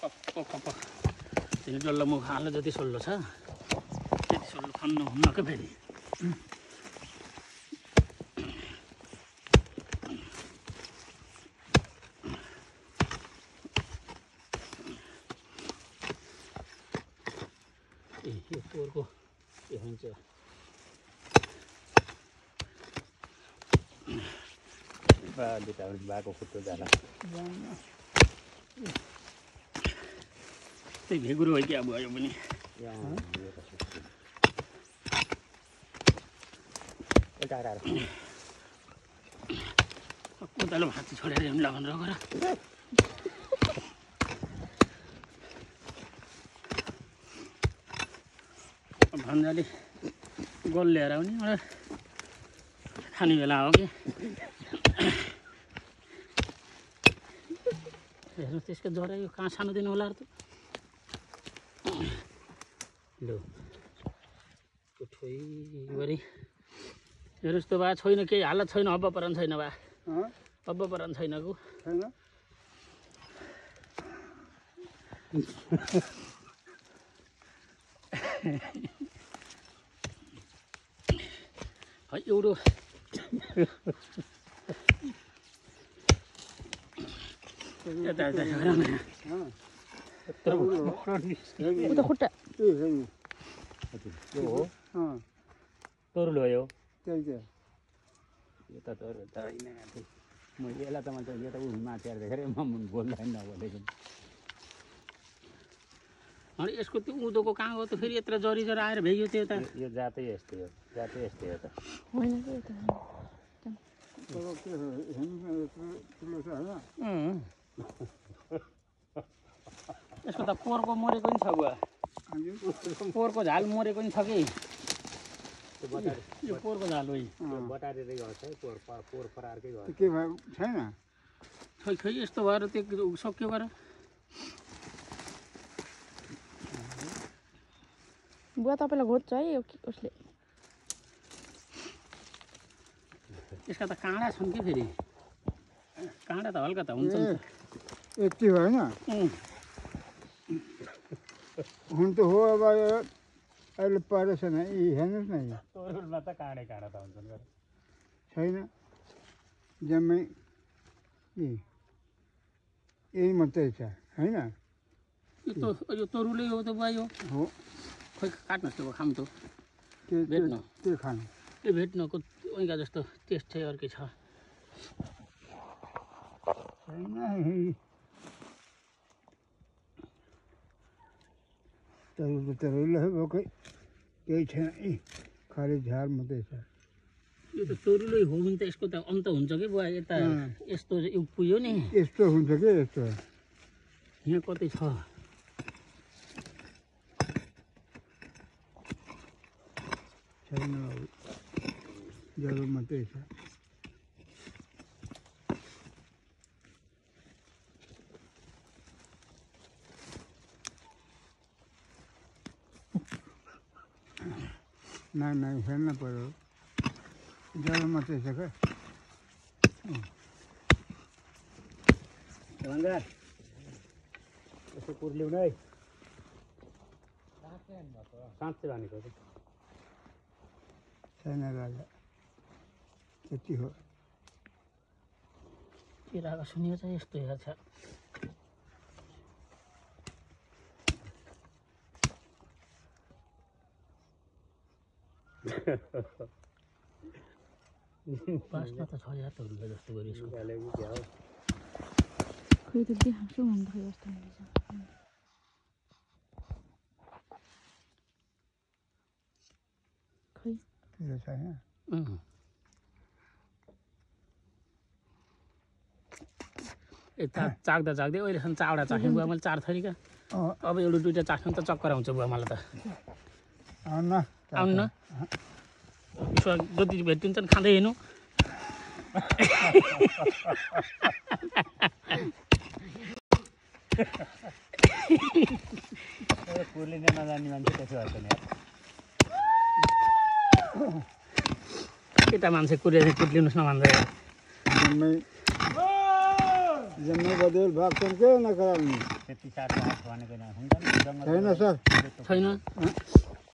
तिमी डल्लो मुख हाल्नु जति सोल्लो छ त्यति सोल्लो खन्नु हुन्न के फेरि यो पोरको के हुन्छ बाको खुट्टो जाला त्यही भेगुरो हो कि अब यो पनि कोदालो भात छोडेर हिँड्ला भनेर गर भन्जाले गोल ल्याएर आउने एउटा खाने बेला हो कि हेर्नु त्यसको जरा यो कहाँ सानो दिनु होला त लु ठोइ गरी हेर्नु यस्तो भए छैन केही हालत छैन हब्ब परन छैन बा हब्ब परन छैन को एउटा खुट्टा तरुल हो यो त तरुल त होइन म यसलाई त मैले यो त ऊ माथि देखेर म बोल्दैन नबोलेको अनि यसको त्यो उँधोको कहाँ गयो त फेरि यत्रो जरी जरा आएर भ्याइयो त्यो त यो जातै यस्तै हो जातै यस्तै हो त होइन यसको त पोरको मरेको नि छ बुवा पोरको झाल मरेको नि छ कि यो पोरको झाल हो बटारेरै गर्छ है पोर फरारकै गर्छ के भयो छैन खै खै यस्तो भएर त्यो सक्यो गर बुवा तपाईँलाई घोज्छ है उसले यसका त काँडा छन् कि फेरि काँडा त हल्का त हुन्छ यति होइन हुन त हो अब अहिले परेको छैन यी हेर्नुहोस् न यो तरुलमा त काँडै काँडा त हुन्छन् छैन जम्मै यही मात्रै छ होइन यो तरुलै हो त बुवा यो हो खै काट्नुहोस् त खाम त भेट्नु त्यो खानु त्यो भेट्नको उहीँका जस्तो टेस्ट चाहिँ अर्कै छ छैन तरुल त तरुलै हो भोकै केही छैन खालि झार मात्रै छ यो त तरुलै हो भने त यसको त अन्त हुन्छ कि बुवा यता यस्तो पुग्यो नि यस्तो हुन्छ कि यस्तो यहाँ कतै छ छैन जरो मात्रै छ नाइ हेर्न पर्यो जरो मात्रै छ क्या यसो कुर ल्याउनु है साँच्चै भनेको छैन राजा त्यति हो केराको सुनियो चाहिँ यस्तो हेर्छ बास्ना त छ या तरुलको जस्तो गरी यसको खै त देखाउँछु भन्दाखेरि जस्तो हुँदैछ खै त्यो छैन चाख्दा चाख्दै अहिलेसम्म चारवटा चाखेँ बुवा मैले 4 थरीका अब एउटा दुईवटा चाख्नु त चक्कर आउँछ बुवा मलाई त आउनु न जति भेटिन्छन् खाँदै हिँड्नु कुर्लिन नजान्ने मान्छे त्यसो गर्छ नि केटा मान्छे कुरेर कुर्लिनुहोस् न भन्दै जम्मै बदेल भएको के नगराउने त्यति साह्रो भनेको हुन्छ नि छैन सर छैन